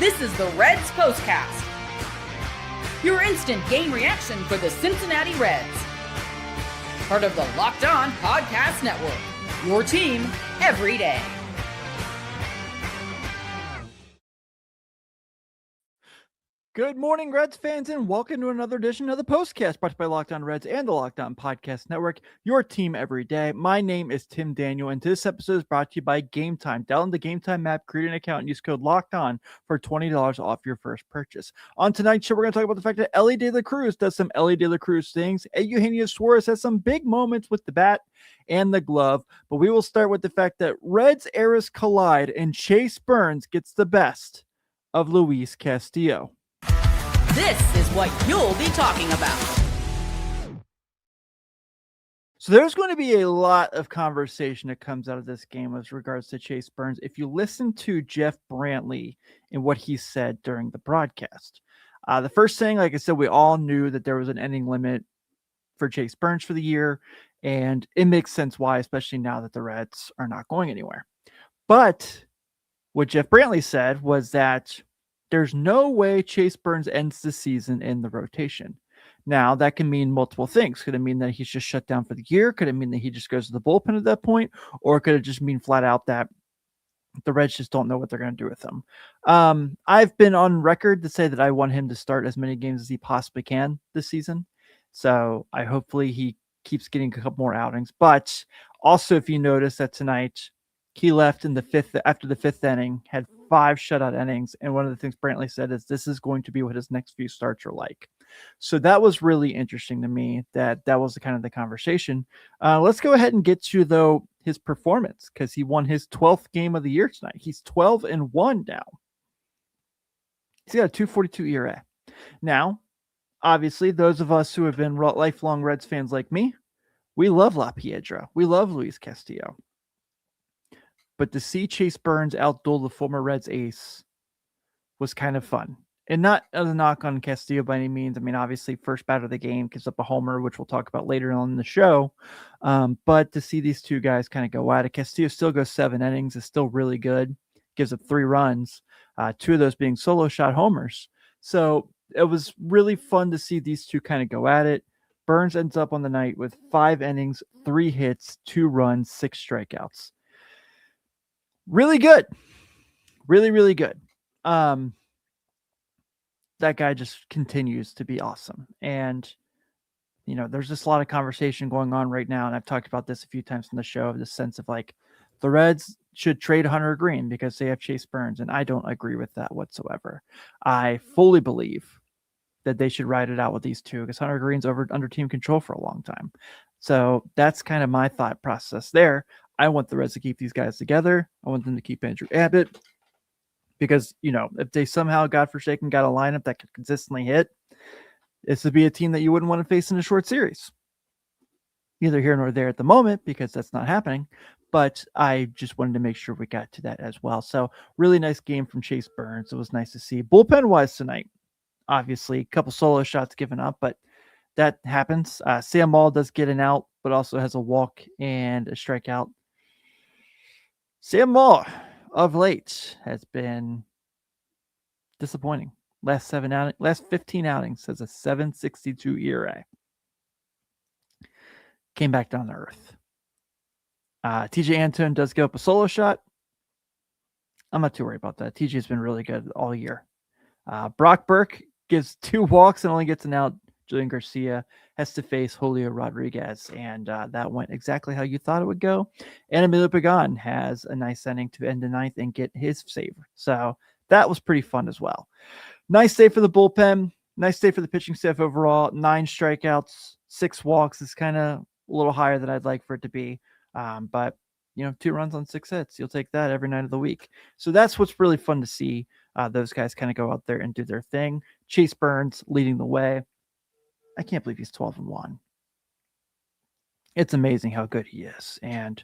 This is the Reds POSTCAST, your instant game reaction for the Cincinnati Reds. Part of the Locked On Podcast Network, your team every day. Good morning, Reds fans, and welcome to another edition of the POSTCAST, brought to you by Locked On Reds and the Locked On Podcast Network, your team every day. My name is Tim Daniel, and this episode is brought to you by Game Time. Download the Game Time app, create an account, and use code Locked On for $20 off your first purchase. On tonight's show, we're going to talk about the fact that Elly De La Cruz does some Elly De La Cruz things, and Eugenio Suarez has some big moments with the bat and the glove. But we will start with the fact that Reds eras collide, and Chase Burns gets the best of Luis Castillo. This is what you'll be talking about. So there's going to be a lot of conversation that comes out of this game with regards to Chase Burns. If you listen to Jeff Brantley and what he said during the broadcast, the first thing, like I said, we all knew that there was an ending limit for Chase Burns for the year, and it makes sense why, especially now that the Reds are not going anywhere. But what Jeff Brantley said was that there's no way Chase Burns ends the season in the rotation. Now, that can mean multiple things. Could it mean that he's just shut down for the year? Could it mean that he just goes to the bullpen at that point? Or could it just mean flat out that the Reds just don't know what they're going to do with him? I've been on record to say that I want him to start as many games as he possibly can this season. So hopefully he keeps getting a couple more outings. But also, if you notice that tonight, he left in the fifth after the fifth inning, had 5 shutout innings, and one of the things Brantley said is this is going to be what his next few starts are like. So that was really interesting to me. That was the kind of the conversation. Let's go ahead and get to though his performance, because he won his 12th game of the year tonight. He's 12-1 now. He's got a 2.42 ERA. Now, obviously, those of us who have been lifelong Reds fans like me, we love La Piedra. We love Luis Castillo. But to see Chase Burns outduel the former Reds ace was kind of fun. And not a knock on Castillo by any means. I mean, obviously, first batter of the game gives up a homer, which we'll talk about later on in the show. But to see these two guys kind of go at it, Castillo still goes 7 innings, is still really good, gives up 3 runs, 2 of those being solo shot homers. So it was really fun to see these two kind of go at it. Burns ends up on the night with 5 innings, 3 hits, 2 runs, 6 strikeouts. Really good. Really, really good. That guy just continues to be awesome. And, you know, there's just a lot of conversation going on right now. And I've talked about this a few times in the show, the sense of like the Reds should trade Hunter Green because they have Chase Burns. And I don't agree with that whatsoever. I fully believe that they should ride it out with these two because Hunter Green's under team control for a long time. So that's kind of my thought process there. I want the Reds to keep these guys together. I want them to keep Andrew Abbott because, you know, if they somehow, God forsaken, got a lineup that could consistently hit, this would be a team that you wouldn't want to face in a short series. Neither here nor there at the moment because that's not happening. But I just wanted to make sure we got to that as well. So really nice game from Chase Burns. It was nice to see. Bullpen-wise tonight, obviously, a couple solo shots given up, but that happens. Sam Moll does get an out, but also has a walk and a strikeout. Sam Moll of late has been disappointing. Last 15 outings has a 7.62 ERA. Came back down to earth. TJ Antone does give up a solo shot. I'm not too worried about that. TJ's been really good all year. Brock Burke gives 2 walks and only gets an out. Julian Garcia has to face Julio Rodriguez, and that went exactly how you thought it would go. And Emilio Pagan has a nice inning to end the ninth and get his save. So that was pretty fun as well. Nice day for the bullpen. Nice day for the pitching staff overall. 9 strikeouts, 6 walks is kind of a little higher than I'd like for it to be. But, you know, 2 runs on 6 hits. You'll take that every night of the week. So that's what's really fun to see. Those guys kind of go out there and do their thing. Chase Burns leading the way. I can't believe he's 12-1. It's amazing how good he is. And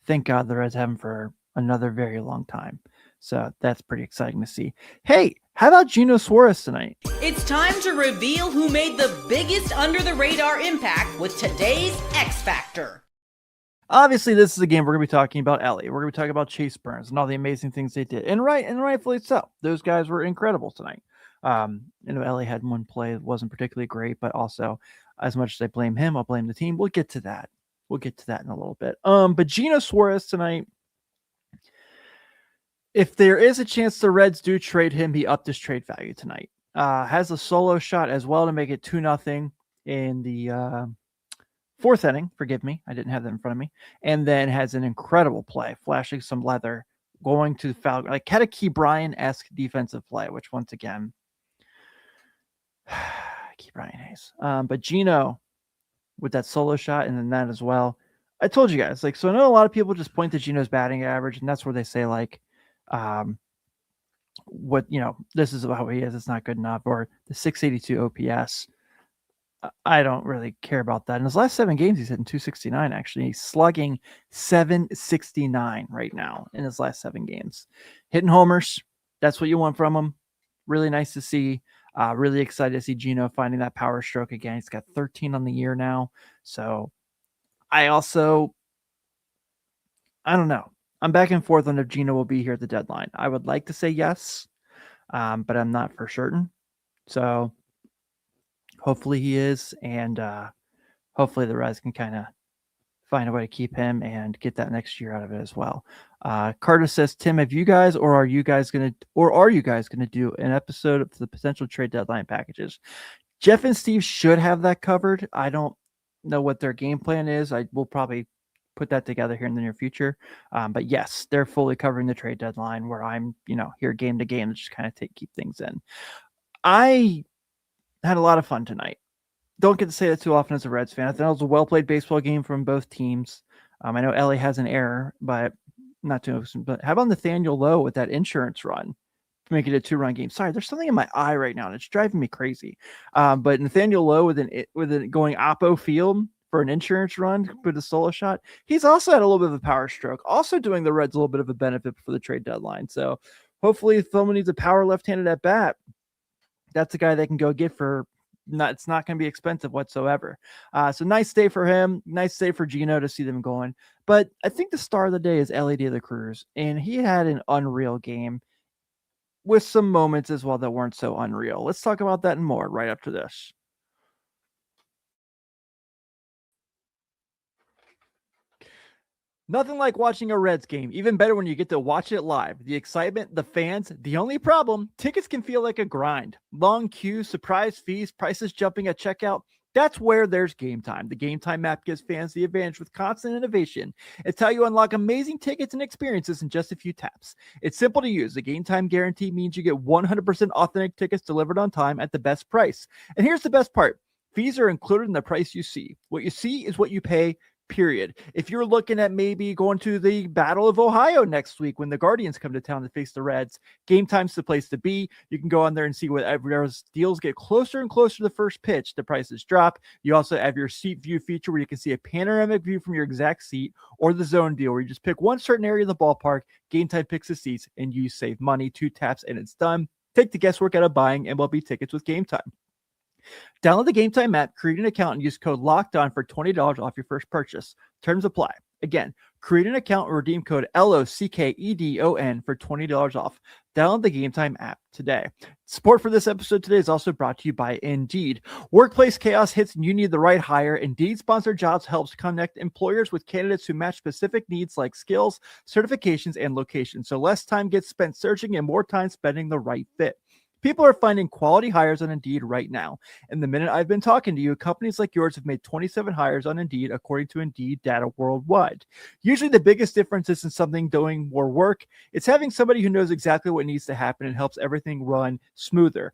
thank God the Reds have him for another very long time. So that's pretty exciting to see. Hey, how about Geno Suarez tonight? It's time to reveal who made the biggest under-the-radar impact with today's X Factor. Obviously, this is a game we're going to be talking about Elly. We're going to be talking about Chase Burns and all the amazing things they did. And rightfully so. Those guys were incredible tonight. Elly had one play that wasn't particularly great, but also as much as I blame him, I'll blame the team. We'll get to that. We'll get to that in a little bit. But Gino Suarez tonight, if there is a chance the Reds do trade him, he upped his trade value tonight. Has a solo shot as well to make it 2-0 in the fourth inning. Forgive me, I didn't have that in front of me. And then has an incredible play, flashing some leather, going to foul, like had a Key Bryan-esque defensive play, which once again, Key Bryan Hayes. But Gino with that solo shot and then that as well. I told you guys, so I know a lot of people just point to Gino's batting average, and that's where they say this is how he is. It's not good enough, or the 682 OPS. I don't really care about that. In his last 7 games, he's hitting 269. Actually, he's slugging 769 right now in his last 7 games, hitting homers. That's what you want from him. Really nice to see. Really excited to see Gino finding that power stroke again. He's got 13 on the year now. So I don't know. I'm back and forth on if Gino will be here at the deadline. I would like to say yes, but I'm not for certain. So hopefully he is, and hopefully the Reds can kind of find a way to keep him and get that next year out of it as well. Carter says, Tim, are you guys going to do an episode of the potential trade deadline packages? Jeff and Steve should have that covered. I don't know what their game plan is. I will probably put that together here in the near future. But yes, they're fully covering the trade deadline, where I'm, here game to game to just kind of keep things in. I had a lot of fun tonight. Don't get to say that too often as a Reds fan. I thought it was a well-played baseball game from both teams. I know Elly has an error, but not too much. But how about Nathaniel Lowe with that insurance run to make it a 2-run game? Sorry, there's something in my eye right now, and it's driving me crazy. But Nathaniel Lowe with an going oppo field for an insurance run with a solo shot. He's also had a little bit of a power stroke, also doing the Reds a little bit of a benefit for the trade deadline. So hopefully if someone needs a power left-handed at bat, that's a guy they can go get for it's not going to be expensive whatsoever. So nice day for him. Nice day for Gino to see them going. But I think the star of the day is Elly De La Cruz, and he had an unreal game with some moments as well that weren't so unreal. Let's talk about that and more right after this. Nothing like watching a Reds game. Even better when you get to watch it live. The excitement, the fans. The only problem, tickets can feel like a grind. Long queues, surprise fees, prices jumping at checkout. That's where there's Game Time. The Game Time app gives fans the advantage with constant innovation. It's how you unlock amazing tickets and experiences in just a few taps. It's simple to use. The Game Time guarantee means you get 100% authentic tickets delivered on time at the best price. And here's the best part. Fees are included in the price you see. What you see is what you pay. Period. If you're looking at maybe going to the Battle of Ohio next week when the Guardians come to town to face the Reds, Game Time's the place to be. You can go on there and see what as deals get closer and closer to the first pitch, the prices drop. You also have your seat view feature where you can see a panoramic view from your exact seat, or the zone deal where you just pick one certain area of the ballpark, Game Time picks the seats, and you save money. 2 taps and it's done. Take the guesswork out of buying MLB tickets with Game Time. Download the Game Time app, create an account, and use code LOCKEDON for $20 off your first purchase. Terms apply. Again, create an account and redeem code LOCKEDON for $20 off. Download the Game Time app today. Support for this episode today is also brought to you by Indeed. Workplace chaos hits and you need the right hire. Indeed Sponsored Jobs helps connect employers with candidates who match specific needs like skills, certifications, and locations. So less time gets spent searching and more time spending the right fit. People are finding quality hires on Indeed right now. And the minute I've been talking to you, companies like yours have made 27 hires on Indeed, according to Indeed data worldwide. Usually the biggest difference isn't something doing more work. It's having somebody who knows exactly what needs to happen and helps everything run smoother.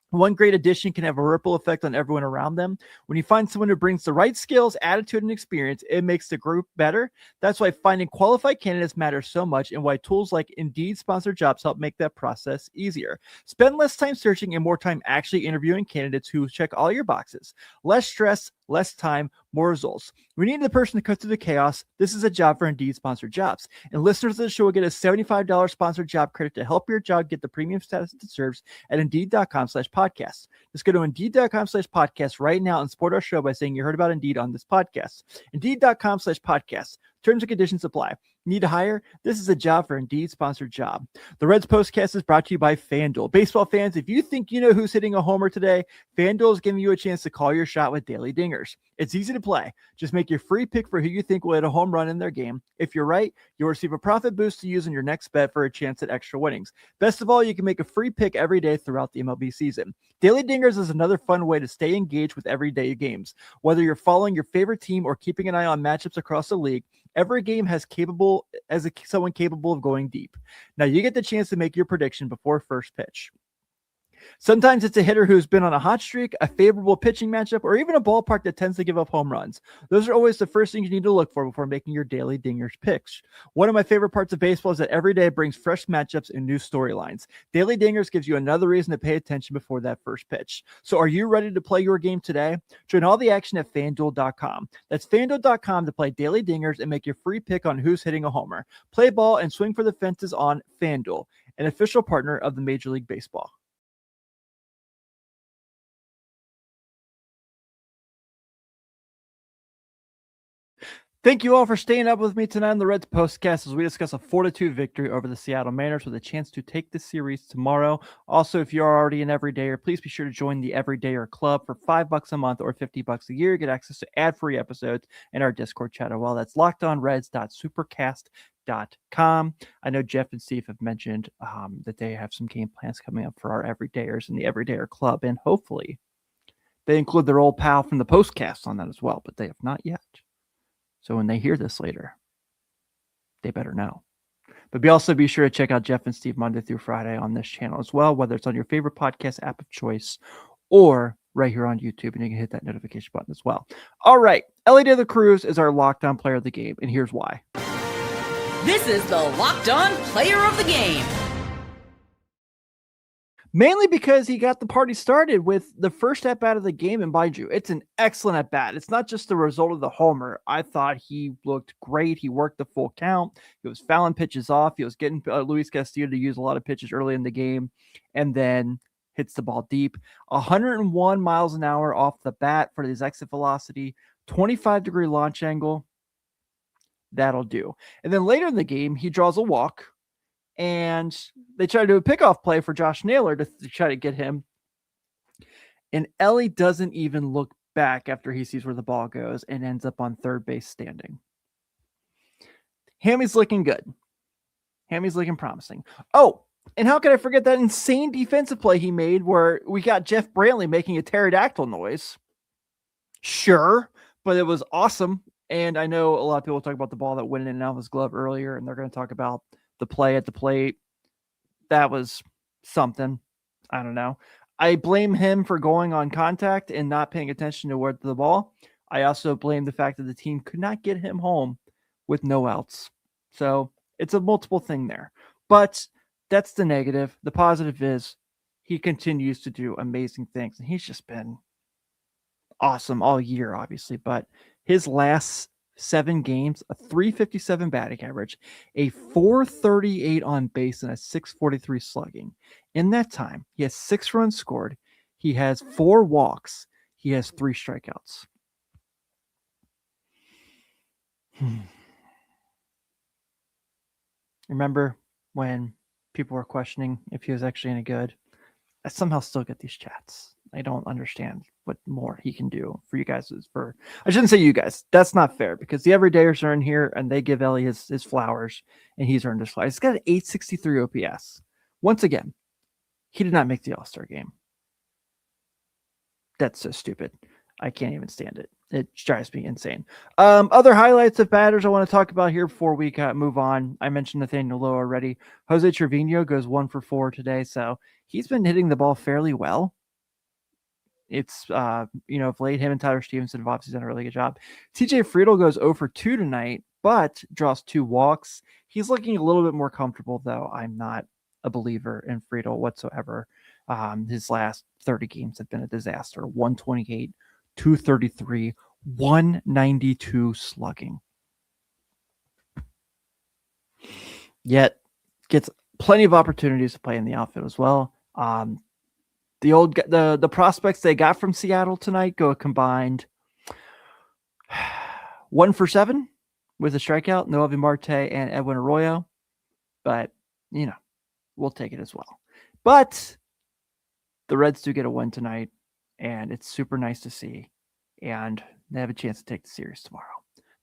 One great addition can have a ripple effect on everyone around them. When you find someone who brings the right skills, attitude, and experience, it makes the group better. That's why finding qualified candidates matters so much, and why tools like Indeed Sponsored Jobs help make that process easier. Spend less time searching and more time actually interviewing candidates who check all your boxes. Less stress, less time, more results. We need the person to cut through the chaos. This is a job for Indeed Sponsored Jobs. And listeners of the show will get a $75 sponsored job credit to help your job get the premium status it deserves at Indeed.com/podcast. Just go to Indeed.com/podcast right now and support our show by saying you heard about Indeed on this podcast. Indeed.com/podcast. Terms and conditions apply. Need to hire? This is a job for Indeed sponsored job. The Reds Postcast is brought to you by FanDuel. Baseball fans, if you think you know who's hitting a homer today, FanDuel is giving you a chance to call your shot with daily dingers. It's easy to play. Just make your free pick for who you think will hit a home run in their game. If you're right, you'll receive a profit boost to use in your next bet for a chance at extra winnings. Best of all, you can make a free pick every day throughout the MLB season. Daily Dingers is another fun way to stay engaged with everyday games. Whether you're following your favorite team or keeping an eye on matchups across the league, every game has someone capable of going deep. Now you get the chance to make your prediction before first pitch. Sometimes it's a hitter who's been on a hot streak, a favorable pitching matchup, or even a ballpark that tends to give up home runs. Those are always the first things you need to look for before making your daily dingers picks. One of my favorite parts of baseball is that every day brings fresh matchups and new storylines. Daily dingers gives you another reason to pay attention before that first pitch. So are you ready to play your game today? Join all the action at FanDuel.com. That's FanDuel.com to play daily dingers and make your free pick on who's hitting a homer. Play ball and swing for the fences on FanDuel, an official partner of the Major League Baseball. Thank you all for staying up with me tonight on the Reds Postcast as we discuss a 4-2 victory over the Seattle Mariners with a chance to take the series tomorrow. Also, if you're already an everydayer, please be sure to join the Everydayer Club for $5 a month or $50 a year. Get access to ad-free episodes and our Discord chat as well. That's lockedonreds.supercast.com. I know Jeff and Steve have mentioned that they have some game plans coming up for our everydayers in the Everydayer Club, and hopefully they include their old pal from the Postcast on that as well, but they have not yet. So when they hear this later, they better know. But also be sure to check out Jeff and Steve Monday through Friday on this channel as well, whether it's on your favorite podcast app of choice or right here on YouTube, and you can hit that notification button as well. All right, Elly De La Cruz is our lockdown player of the game, and here's why. This is the Locked On Player of the Game. Mainly because he got the party started with the first at-bat of the game, and mind you, it's an excellent at-bat. It's not just the result of the homer. I thought he looked great. He worked the full count. He was fouling pitches off. He was getting Luis Castillo to use a lot of pitches early in the game, and then hits the ball deep. 101 miles an hour off the bat for his exit velocity, 25-degree launch angle. That'll do. And then later in the game, he draws a walk, and they try to do a pickoff play for Josh Naylor to try to get him. And Elly doesn't even look back after he sees where the ball goes and ends up on third base standing. Hammy's looking good. Hammy's looking promising. Oh, and how could I forget that insane defensive play he made where we got Jeff Brantley making a pterodactyl noise? Sure, but it was awesome. And I know a lot of people talk about the ball that went in and out of his glove earlier, and they're going to talk about the play at the plate. That was something. I don't know. I blame him for going on contact and not paying attention to where the ball. I also blame the fact that the team could not get him home with no outs. So it's a multiple thing there. But that's the negative. The positive is he continues to do amazing things. And he's just been awesome all year, obviously. But his last 7 games, a 357 batting average, a 438 on base, and a 643 slugging. In that time, he has 6 runs scored. He has 4 walks. He has 3 strikeouts. Remember when people were questioning if he was actually any good? I somehow still get these chats. I don't understand what more he can do for you guys. I shouldn't say you guys. That's not fair because the everydayers are in here and they give Elly his flowers, and he's earned his flowers. He's got an 863 OPS. Once again, he did not make the All-Star game. That's so stupid. I can't even stand it. It drives me insane. Other highlights of batters I want to talk about here before we move on. I mentioned Nathaniel Lowe already. Jose Trevino goes 1 for 4 today, so he's been hitting the ball fairly well. It's, of late, him and Tyler Stevenson have obviously done a really good job. TJ Friedl goes 0 for 2 tonight, but draws 2 walks. He's looking a little bit more comfortable, though. I'm not a believer in Friedl whatsoever. His last 30 games have been a disaster. 128, 233, 192 slugging. Yet gets plenty of opportunities to play in the outfield as well. The prospects they got from Seattle tonight go a combined 1 for 7, with a strikeout, Noelvi Marte and Edwin Arroyo. But, we'll take it as well. But the Reds do get a win tonight, and it's super nice to see. And they have a chance to take the series tomorrow.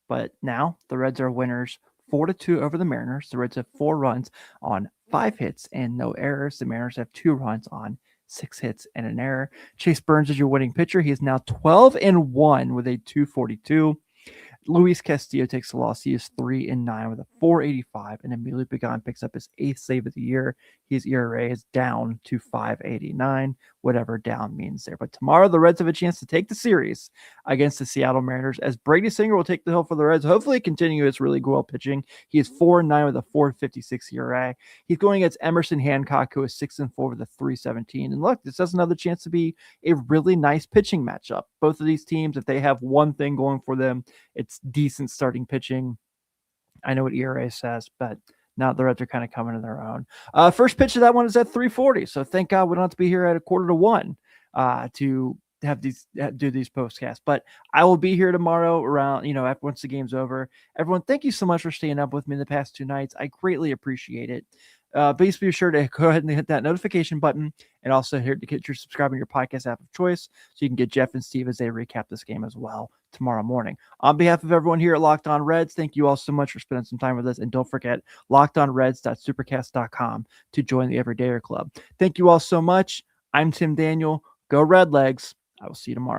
But now the Reds are winners 4-2 over the Mariners. The Reds have 4 runs on 5 hits and no errors. The Mariners have 2 runs on 6 hits and an error. Chase Burns is your winning pitcher. He is now 12-1 with a 2.42. Luis Castillo takes the loss. He is 3-9 with a 4.85, and Emilio Pagan picks up his 8th save of the year. His ERA is down to 5.89, whatever down means there. But tomorrow, the Reds have a chance to take the series against the Seattle Mariners, as Brady Singer will take the hill for the Reds, hopefully continue his really well pitching. He is 4-9 with a 4.56 ERA. He's going against Emerson Hancock, who is 6-4 with a 3.17. And look, this has another chance to be a really nice pitching matchup. Both of these teams, if they have one thing going for them, it's decent starting pitching. I know what ERA says, but now the Reds are kind of coming to their own. First pitch of that one is at 3:40. So thank God we don't have to be here at 1:45 to have do these postcasts. But I will be here tomorrow around, once the game's over. Everyone, thank you so much for staying up with me the past 2 nights. I greatly appreciate it. Please be sure to go ahead and hit that notification button, and also here to get your subscribe on your podcast app of choice so you can get Jeff and Steve as they recap this game as well tomorrow morning. On behalf of everyone here at Locked On Reds, thank you all so much for spending some time with us, and don't forget lockedonreds.supercast.com to join the Everydayer Club. Thank you all so much. I'm Tim Daniel. Go Red Legs. I will see you tomorrow.